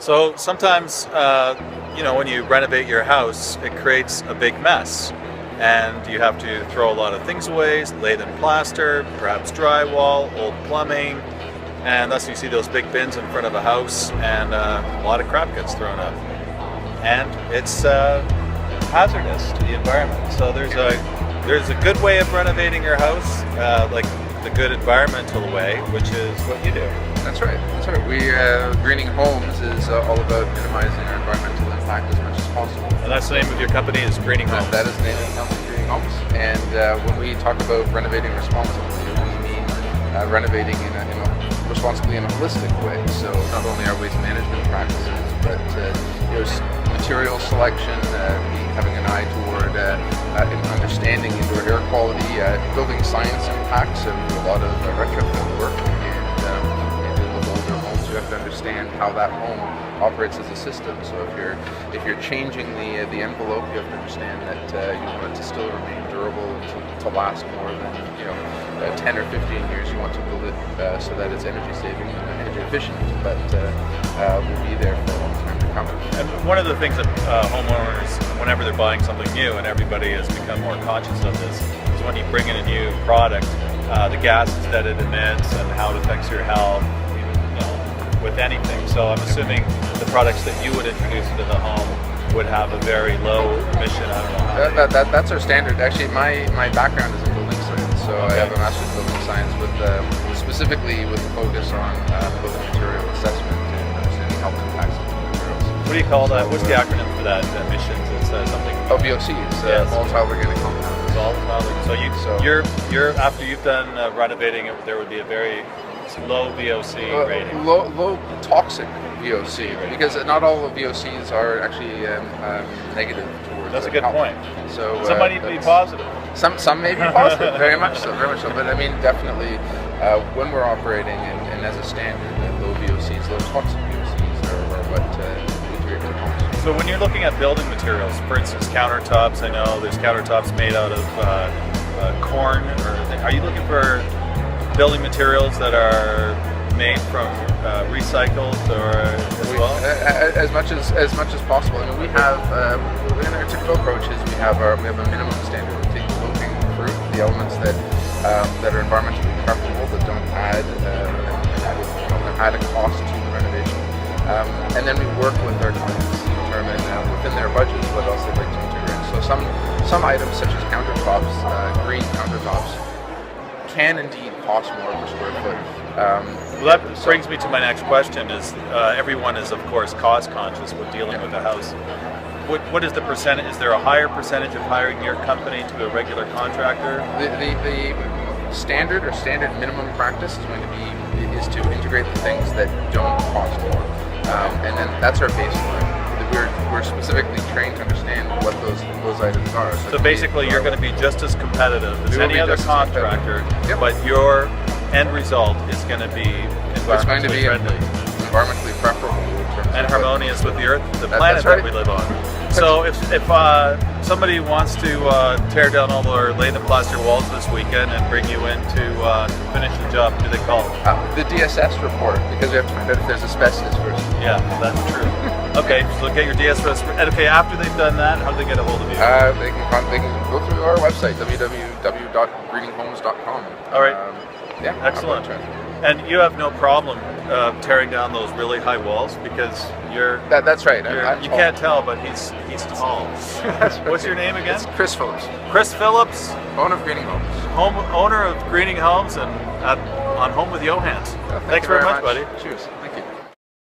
So sometimes, when you renovate your house, it creates a big mess. And you have to throw a lot of things away, lay them plaster, perhaps drywall, old plumbing. And thus you see those big bins in front of a house and a lot of crap gets thrown up. And it's hazardous to the environment. So there's a good way of renovating your house, like the good environmental way, which is what you do. That's right. We greening homes is all about minimizing our environmental impact as much as possible. And that's the name of your company, is Greening Homes. That is the name of the company, Greening Homes. And when we talk about renovating responsibly, we mean renovating in a responsibly in a holistic way. So not only our waste management practices, but material selection, having an eye toward understanding indoor air quality, building science impacts of a lot of retrofit work, and with older homes, you have to understand how that home operates as a system. So if you're changing the envelope, you have to understand that you want it to still remain durable and to last more than 10 or 15 years. You want to build it so that it's energy saving and energy efficient, but will be there for a long time to come. And one of the things that homeowners, whenever they're buying something new, and everybody has become more conscious of this, is when you bring in a new product, the gases that it emits and how it affects your health, with anything. So I'm assuming the products that you would introduce into the home would have a very low emission. I don't know. That's our standard. Actually, my background is in building science, so okay. I have a master's in building science with specifically with a focus on building material assessment and understanding health impacts of materials. What do you call that? What's the acronym for that? Emissions? It's something. VOCs. Yes. Volatile organic compounds. So you're after you've done renovating, there would be a very low VOC rating. Low toxic VOC, right? Because not all of VOCs are actually negative towards. That's a good point. So some might even be positive. Some may be positive, very much so. But I mean, definitely, when we're operating and as a standard, low VOCs, low toxic VOCs are what we integrate with homes. So when you're looking at building materials, for instance, countertops, I know there's countertops made out of corn. Are you looking for building materials that are made from recycled or as well? As much as possible. I mean, we have in our typical approaches, we have a minimum standard. We take low-hanging fruit, the elements that are environmentally preferable, that don't add a cost to the renovation, and then we work with our clients to determine within their budgets what else they'd like to integrate. So some items such as countertops, green countertops, can indeed cost more per square foot. Well, that brings me to my next question. Is everyone is of course cost conscious with dealing with a house? What is the percentage? Is there a higher percentage of hiring your company to a regular contractor? The standard or standard minimum practice is going to to integrate the things that don't cost more, and then that's our baseline. We're specifically trained to understand what those items are. So basically, you're going to be just as competitive as any other contractor, yep. But your end result is going to be environmentally friendly, environmentally preferable, and harmonious with the earth, the planet that we live on. So if somebody wants to tear down all or lay the plaster walls this weekend and bring you in to finish the job, who do they call? The DSS report, because we have to find out if there's asbestos first. Yeah, that's true. Okay, so get your DSS. And okay, after they've done that, how do they get a hold of you? They can go through our website, www.greeninghomes.com. All right. Yeah. Excellent. And you have no problem tearing down those really high walls because you're. That's right. You can't tell, but he's tall. That's right. What's your name again? It's Chris Phillips. Chris Phillips, owner of Greening Homes. Owner of Greening Homes, and on Home with Johans. Well, Thanks very much, buddy. Cheers.